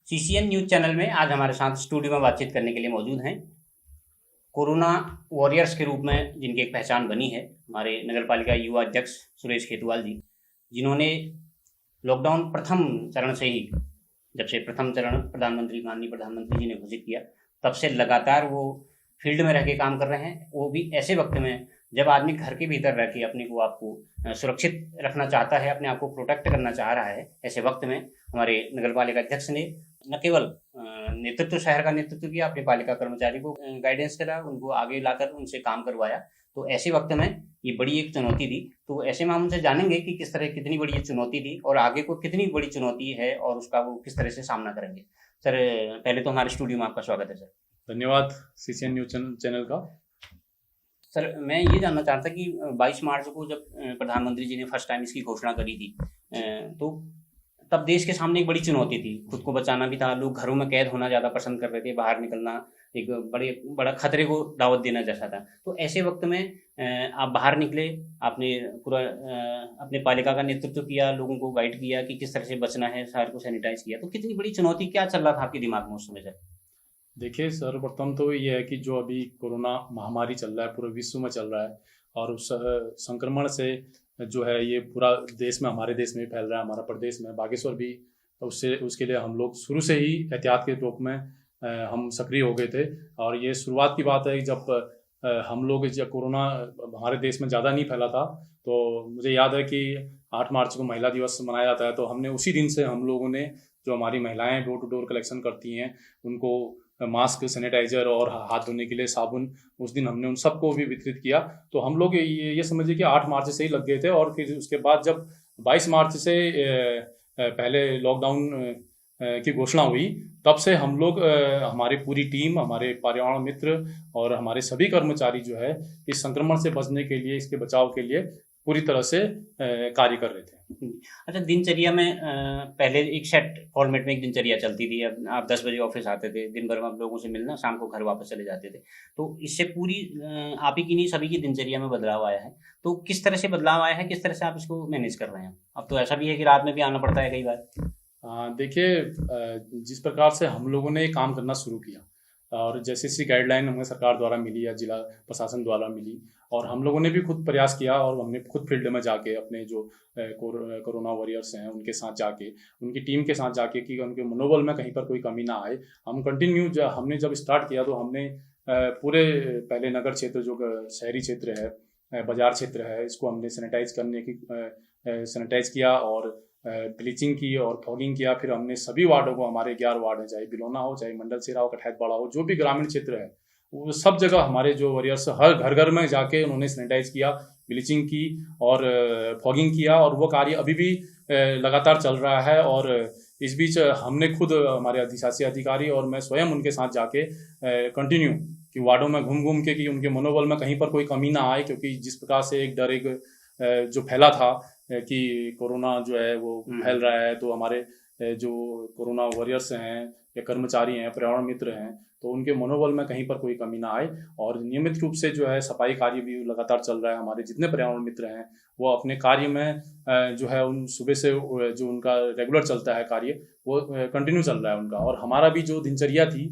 CCN news channel में आज हमारे साथ स्टूडियो में बातचीत करने के लिए मौजूद हैं कोरोना वॉरियर्स के रूप में जिनकी एक पहचान बनी है हमारे नगर पालिका युवा अध्यक्ष सुरेश खेतवाल जी, जिन्होंने लॉकडाउन प्रथम चरण से ही, जब से प्रथम चरण माननीय प्रधानमंत्री जी ने घोषित किया, तब से लगातार वो फील्ड में रह के काम कर रहे हैं। वो भी ऐसे वक्त में जब आदमी घर के भीतर रह के अपने को आपको सुरक्षित रखना चाहता है, अपने आप को प्रोटेक्ट करना चाह रहा है, ऐसे वक्त में हमारे नगर पालिका अध्यक्ष ने न केवल नेतृत्व, शहर का नेतृत्व किया, अपने पालिका कर्मचारी को गाइडेंस करा, उनको आगे लाकर उनसे काम करवाया। तो ऐसे वक्त में ये बड़ी एक चुनौती थी। तो ऐसे में हम उनसे जानेंगे कि किस तरह, कितनी बड़ी ये चुनौती थी और आगे को कितनी बड़ी चुनौती है और उसका वो किस तरह से सामना करेंगे। सर, पहले तो हमारे स्टूडियो में आपका स्वागत है। सर, धन्यवाद सीसीएन न्यूज चैनल का। सर, मैं ये जानना चाहता कि 22 मार्च को जब प्रधानमंत्री जी ने फर्स्ट टाइम इसकी घोषणा करी थी, तो तब देश के सामने एक बड़ी चुनौती थी। खुद को बचाना भी था, लोग घरों में कैद होना ज़्यादा पसंद कर रहे थे, बाहर निकलना एक बड़ा खतरे को दावत देना जैसा था। तो ऐसे वक्त में आप बाहर निकले, आपने पूरा अपने पालिका का नेतृत्व किया, लोगों को गाइड किया कि किस तरह से बचना है, शहर को सैनिटाइज किया। तो कितनी बड़ी चुनौती, क्या चल रहा था आपके दिमाग में उस समय? सर देखिए, सर्वप्रथम तो ये है कि जो अभी कोरोना महामारी चल रहा है, पूरे विश्व में चल रहा है, और उस संक्रमण से जो है ये पूरा देश में, हमारे देश में भी फैल रहा है, हमारा प्रदेश में, बागेश्वर भी, उसके लिए हम लोग शुरू से ही एहतियात के रूप में हम सक्रिय हो गए थे। और ये शुरुआत की बात है जब हम लोग, जब कोरोना हमारे देश में ज़्यादा नहीं फैला था, तो मुझे याद है कि 8 मार्च को महिला दिवस मनाया जाता है। तो हमने उसी दिन से हम लोगों ने, जो हमारी महिलाएं डोर टू डोर कलेक्शन करती हैं, उनको मास्क, सैनिटाइजर और हाथ धोने के लिए साबुन, उस दिन हमने उन सबको भी वितरित किया। तो हम लोग ये समझिए कि 8 मार्च से ही लग गए थे। और फिर उसके बाद जब 22 मार्च से पहले लॉकडाउन की घोषणा हुई, तब से हम लोग, हमारी पूरी टीम, हमारे पर्यावरण मित्र और हमारे सभी कर्मचारी जो है इस संक्रमण से बचने के लिए, इसके बचाव के लिए पूरी तरह से कार्य कर रहे थे। अच्छा, दिनचर्या में पहले एक सेट फॉर्मेट में एक दिनचर्या चलती थी। अब आप 10 बजे ऑफिस आते थे, दिन भर में आप लोगों से मिलना, शाम को घर वापस चले जाते थे। तो इससे पूरी आप ही की नहीं, सभी की दिनचर्या में बदलाव आया है। तो किस तरह से बदलाव आया है, किस तरह से आप इसको मैनेज कर रहे हैं? अब तो ऐसा भी है कि रात में भी आना पड़ता है कई बार। देखिए, जिस प्रकार से हम लोगों ने काम करना शुरू किया, और जैसे जैसी गाइडलाइन हमें सरकार द्वारा मिली या जिला प्रशासन द्वारा मिली, और हम लोगों ने भी खुद प्रयास किया, और हमने खुद फील्ड में जाके अपने जो कोरोना वॉरियर्स हैं उनके साथ जाके, उनकी टीम के साथ जाके, कि उनके मनोबल में कहीं पर कोई कमी ना आए। हम कंटिन्यू, हमने जब स्टार्ट किया तो हमने पूरे पहले नगर क्षेत्र, जो शहरी क्षेत्र है, बाजार क्षेत्र है, इसको हमने सैनिटाइज किया और ब्लीचिंग की और फॉगिंग किया। फिर हमने सभी वार्डों को, हमारे 11 वार्ड हैं, चाहे बिलोना हो, चाहे मंडल सेरा हो, कठैतबाड़ा हो, जो भी ग्रामीण क्षेत्र है, वो सब जगह हमारे जो वॉरियर्स हर घर घर में जाके उन्होंने सैनिटाइज किया, ब्लीचिंग की और फॉगिंग किया। और वो कार्य अभी भी लगातार चल रहा है। और इस बीच हमने खुद, हमारे अधिशासी अधिकारी और मैं स्वयं उनके साथ जाके कंटिन्यू कि वार्डों में घूम घूम के, कि उनके मनोबल में कहीं पर कोई कमी ना आए। क्योंकि जिस प्रकार से एक डर, एक जो फैला था कि कोरोना जो है वो फैल रहा है, तो हमारे जो कोरोना वॉरियर्स हैं या कर्मचारी हैं, पर्यावरण मित्र हैं, तो उनके मनोबल में कहीं पर कोई कमी ना आए। और नियमित रूप से जो है सफाई कार्य भी लगातार चल रहा है। हमारे जितने पर्यावरण मित्र हैं वो अपने कार्य में जो है, उन सुबह से जो उनका रेगुलर चलता है कार्य, वो कंटिन्यू चल रहा है उनका। और हमारा भी जो दिनचर्या थी,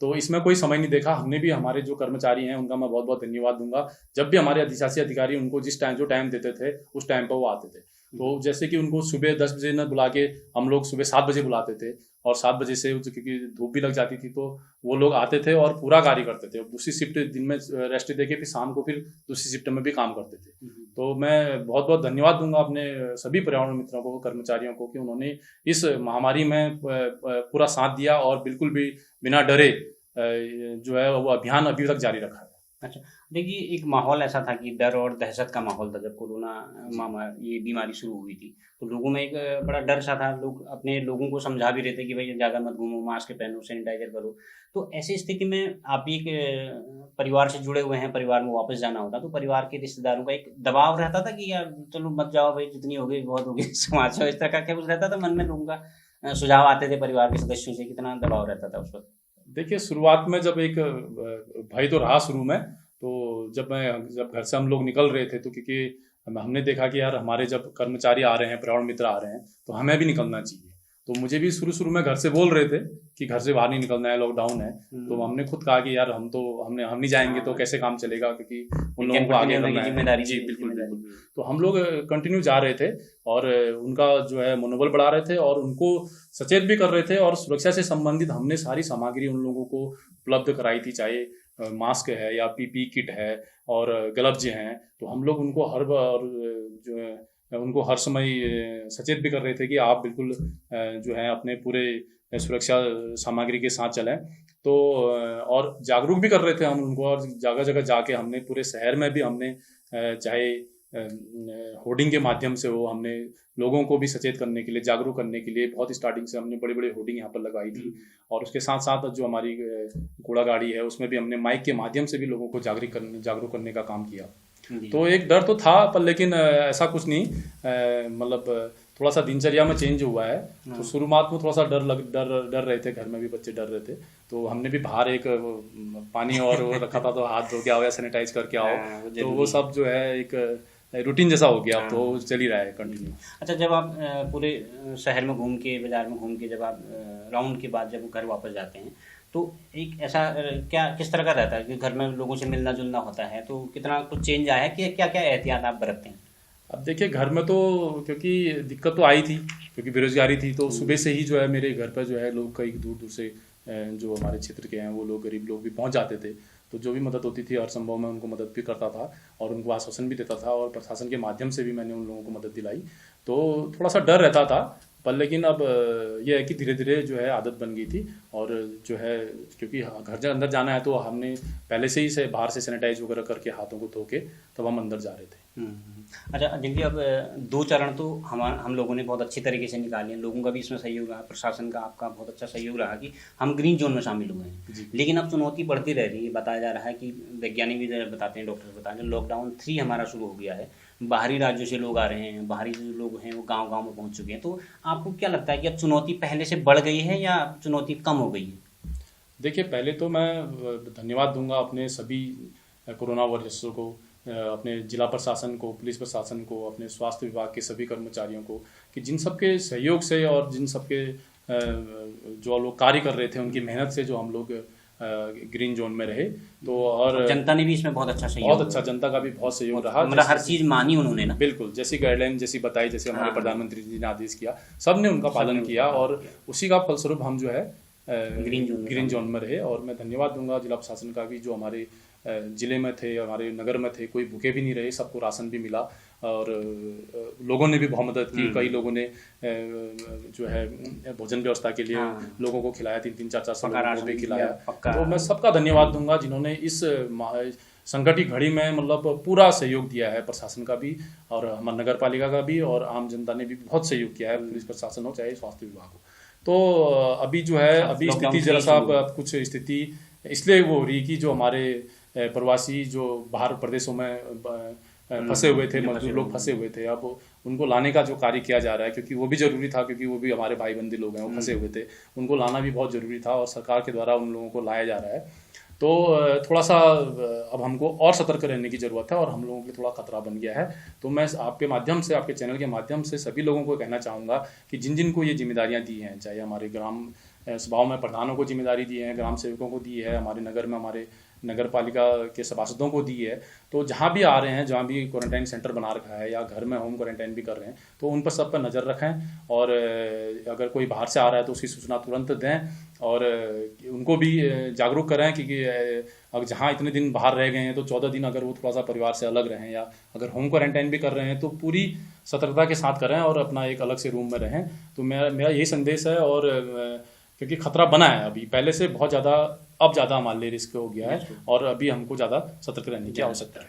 तो इसमें कोई समय नहीं देखा। हमने भी, हमारे जो कर्मचारी हैं उनका मैं बहुत बहुत धन्यवाद दूंगा। जब भी हमारे अधिशासी अधिकारी उनको जो टाइम देते थे, उस टाइम पर वो आते थे। तो जैसे कि उनको सुबह 10 बजे न बुला के, हम लोग सुबह 7 बजे बुलाते थे, और 7 बजे से, क्योंकि धूप भी लग जाती थी, तो वो लोग आते थे और पूरा कार्य करते थे। दूसरी शिफ्ट दिन में रेस्ट दे के फिर शाम को फिर दूसरी शिफ्ट में भी काम करते थे। तो मैं बहुत बहुत धन्यवाद दूंगा अपने सभी पर्यावरण मित्रों को, कर्मचारियों को, कि उन्होंने इस महामारी में पूरा साथ दिया और बिल्कुल भी बिना डरे जो है वो अभियान अभी तक जारी रखा है। अच्छा, देखिए, एक माहौल ऐसा था कि डर और दहशत का माहौल था जब कोरोना ये बीमारी शुरू हुई थी। तो लोगों में एक बड़ा डर सा था। लोग अपने लोगों को समझा भी रहे थे कि भाई ज़्यादा मत घूमो, मास्क पहनो, सैनिटाइजर करो। तो ऐसी स्थिति में आप भी एक परिवार से जुड़े हुए हैं, परिवार में वापस जाना होता, तो परिवार के रिश्तेदारों का एक दबाव रहता था कि यार चलो मत जाओ भाई, जितनी हो गई बहुत हो गई, समाज में इस तरह का क्या कुछ रहता था मन में? लोगों का सुझाव आते थे परिवार के सदस्यों से, कितना दबाव रहता था उस वक्त? देखिए, शुरुआत में जब एक भय तो रहा शुरू में, तो जब घर से हम लोग निकल रहे थे, तो क्योंकि हमने देखा कि यार हमारे जब कर्मचारी आ रहे हैं, पर्यावरण मित्र आ रहे हैं, तो हमें भी निकलना चाहिए। तो मुझे भी शुरू शुरू में घर से बोल रहे थे कि घर से बाहर नहीं निकलना है, लॉकडाउन है। तो हमने खुद कहा कि यार हम नहीं जाएंगे तो कैसे काम चलेगा, क्योंकि उन लोगों को आगे करना है। जिम्मेदारी जी बिल्कुल बिल्कुल। तो हम लोग कंटिन्यू जा रहे थे और उनका जो है मनोबल बढ़ा रहे थे और उनको सचेत भी कर रहे थे, और सुरक्षा से संबंधित हमने सारी सामग्री उन लोगों को उपलब्ध कराई थी, चाहे मास्क है या पीपी किट है और ग्लव्स हैं। तो हम लोग उनको उनको हर समय सचेत भी कर रहे थे कि आप बिल्कुल जो है अपने पूरे सुरक्षा सामग्री के साथ चलें। तो और जागरूक भी कर रहे थे हम उनको, और जगह जगह जाके हमने पूरे शहर में भी हमने चाहे होर्डिंग के माध्यम से हो, हमने लोगों को भी सचेत करने के लिए, जागरूक करने के लिए बहुत स्टार्टिंग से हमने बड़े बड़े होर्डिंग यहाँ पर लगाई थी। और उसके साथ साथ जो हमारी कूड़ा गाड़ी है उसमें भी हमने माइक के माध्यम से भी लोगों को जागरूक करने का काम किया। तो एक डर तो था, पर लेकिन ऐसा कुछ नहीं, मतलब थोड़ा सा दिनचर्या में चेंज हुआ है। तो शुरुआत में थोड़ा सा डर रहे थे, घर में भी बच्चे डर रहे थे। तो हमने भी बाहर एक पानी और वो रखा था, तो हाथ धो के आओ या सैनिटाइज करके आओ। तो वो सब जो है एक रूटीन जैसा हो गया, अब तो चल ही रहा है कंटिन्यू। अच्छा, जब आप पूरे शहर में घूम के, बाजार में घूम के, जब आप राउंड के बाद जब घर वापस जाते हैं, तो एक ऐसा किस तरह का रहता है कि घर में लोगों से मिलना जुलना होता है, तो कितना कुछ चेंज आया है कि क्या क्या एहतियात आप बरतते हैं? अब देखिए, घर में तो क्योंकि दिक्कत तो आई थी, क्योंकि बेरोजगारी थी, तो सुबह से ही जो है मेरे घर पर जो है लोग कई दूर दूर से जो हमारे क्षेत्र के हैं वो लोग, गरीब लोग भी पहुंच जाते थे। तो जो भी मदद होती थी हर संभव में उनको मदद भी करता था और उनको आश्वासन भी देता था, और प्रशासन के माध्यम से भी मैंने उन लोगों को मदद दिलाई। तो थोड़ा सा डर रहता था, पर लेकिन अब यह है कि धीरे धीरे जो है आदत बन गई थी। और जो है क्योंकि घर के अंदर जाना है तो हमने पहले से ही बाहर से सैनिटाइज वगैरह करके हाथों को धो के तब हम अंदर जा रहे थे। अच्छा, जबकि अब 2 चरण तो हम लोगों ने बहुत अच्छी तरीके से निकाले हैं, लोगों का भी इसमें सहयोग रहा, प्रशासन का आपका बहुत अच्छा सहयोग रहा कि हम ग्रीन जोन में शामिल हुए हैं। लेकिन अब चुनौती बढ़ती रह रही है। बताया जा रहा है कि वैज्ञानिक भी बताते हैं, डॉक्टर बताते हैं, लॉकडाउन 3 हमारा शुरू हो गया है, बाहरी राज्यों से लोग आ रहे हैं, बाहरी जो लोग हैं वो गांव गांव में पहुंच चुके हैं। तो आपको क्या लगता है कि अब चुनौती पहले से बढ़ गई है या चुनौती कम हो गई है? देखिए, पहले तो मैं धन्यवाद दूंगा अपने सभी कोरोना वॉरियर्सों को, अपने जिला प्रशासन को, पुलिस प्रशासन को, अपने स्वास्थ्य विभाग के सभी कर्मचारियों को, कि जिन सबके सहयोग से और जिन सबके जो लोग कार्य कर रहे थे उनकी मेहनत से जो हम लोग ग्रीन जोन में रहे। तो और जनता ने भी इसमें बहुत अच्छा सहयोग, बहुत अच्छा, जनता का भी बहुत सहयोग रहा। मतलब हर चीज मानी उन्होंने ना, बिल्कुल जैसी गाइडलाइन जैसी बताई, जैसे हमारे प्रधानमंत्री जी ने आदेश किया, सबने उनका पालन किया, और उसी का फलस्वरूप हम जो है ग्रीन जोन में रहे। और मैं धन्यवाद दूंगा जिला प्रशासन का भी, जो हमारे जिले में थे, हमारे नगर में थे, कोई भूखे भी नहीं रहे, सबको राशन भी मिला, और लोगों ने भी बहुत मदद की। कई लोगों ने जो है भोजन व्यवस्था के लिए लोगों को खिलाया, 3-3, 4-4 लोगों को भी खिलाया। तो मैं सबका धन्यवाद दूंगा जिन्होंने इस संकट की घड़ी में मतलब पूरा सहयोग दिया है, प्रशासन का भी और हमारे नगर पालिका का भी, और आम जनता ने भी बहुत सहयोग किया है, पुलिस प्रशासन हो चाहे स्वास्थ्य विभाग हो। तो अभी जो है अभी स्थिति जरा सा कुछ स्थिति इसलिए वो हो रही कि जो हमारे प्रवासी जो बाहर प्रदेशों में फंसे हुए थे, मजदूर लोग फंसे हुए थे, अब उनको लाने का जो कार्य किया जा रहा है, क्योंकि वो भी जरूरी था, क्योंकि वो भी हमारे भाई बंधु लोग हैं, वो फंसे हुए थे, उनको लाना भी बहुत जरूरी था, और सरकार के द्वारा उन लोगों को लाया जा रहा है। तो थोड़ा सा अब हमको और सतर्क रहने की ज़रूरत है, और हम लोगों के लिए थोड़ा खतरा बन गया है। तो मैं आपके माध्यम से, आपके चैनल के माध्यम से सभी लोगों को कहना चाहूँगा कि जिन जिन को ये जिम्मेदारियाँ दी हैं, चाहे हमारे ग्राम सभाओं में प्रधानों को जिम्मेदारी दी है, ग्राम सेवकों को दी है, हमारे नगर में हमारे नगर पालिका के सभासदों को दी है, तो जहाँ भी आ रहे हैं, जहाँ भी क्वारंटाइन सेंटर बना रखा है या घर में होम क्वारंटाइन भी कर रहे हैं, तो उन पर सब पर नज़र रखें, और अगर कोई बाहर से आ रहा है तो उसकी सूचना तुरंत दें, और उनको भी जागरूक करें कि अब जहाँ इतने दिन बाहर रह गए हैं तो 14 दिन अगर वो थोड़ा सा परिवार से अलग रहें, या अगर होम क्वारंटाइन भी कर रहे हैं तो पूरी सतर्कता के साथ करें और अपना एक अलग से रूम में रहें। तो मेरा यही संदेश है, और क्योंकि खतरा बना है अभी, पहले से बहुत ज़्यादा, अब ज़्यादा हमारे लिए रिस्क हो गया है, और अभी हमको ज़्यादा सतर्क रहने की आवश्यकता है।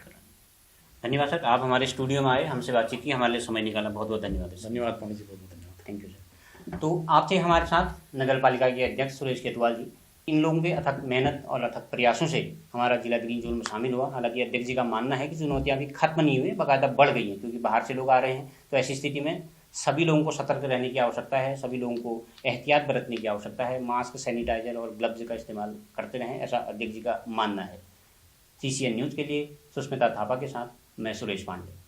धन्यवाद सर, आप हमारे स्टूडियो में आए, हमसे बातचीत की, हमारे लिए समय निकाला, बहुत बहुत धन्यवाद। धन्यवाद पंडित जी, बहुत बहुत धन्यवाद। Thank you sir. तो आप थे हमारे साथ नगर पालिका के अध्यक्ष सुरेश खेतवाल जी। इन लोगों के अथक मेहनत और अथक प्रयासों से हमारा जिला ग्रीन जोन में शामिल हुआ। हालांकि अध्यक्ष जी का मानना है कि चुनौतियाँ अभी खत्म नहीं हुई, बाकायदा बढ़ गई हैं, क्योंकि बाहर से लोग आ रहे हैं, तो ऐसी स्थिति में सभी लोगों को सतर्क रहने की आवश्यकता है, सभी लोगों को एहतियात बरतने की आवश्यकता है। मास्क, सैनिटाइजर और ग्लव्स का इस्तेमाल करते रहें, ऐसा अध्यक्ष जी का मानना है। CCN न्यूज़ के लिए सुष्मिता थापा के साथ मैं सुरेश पांडे।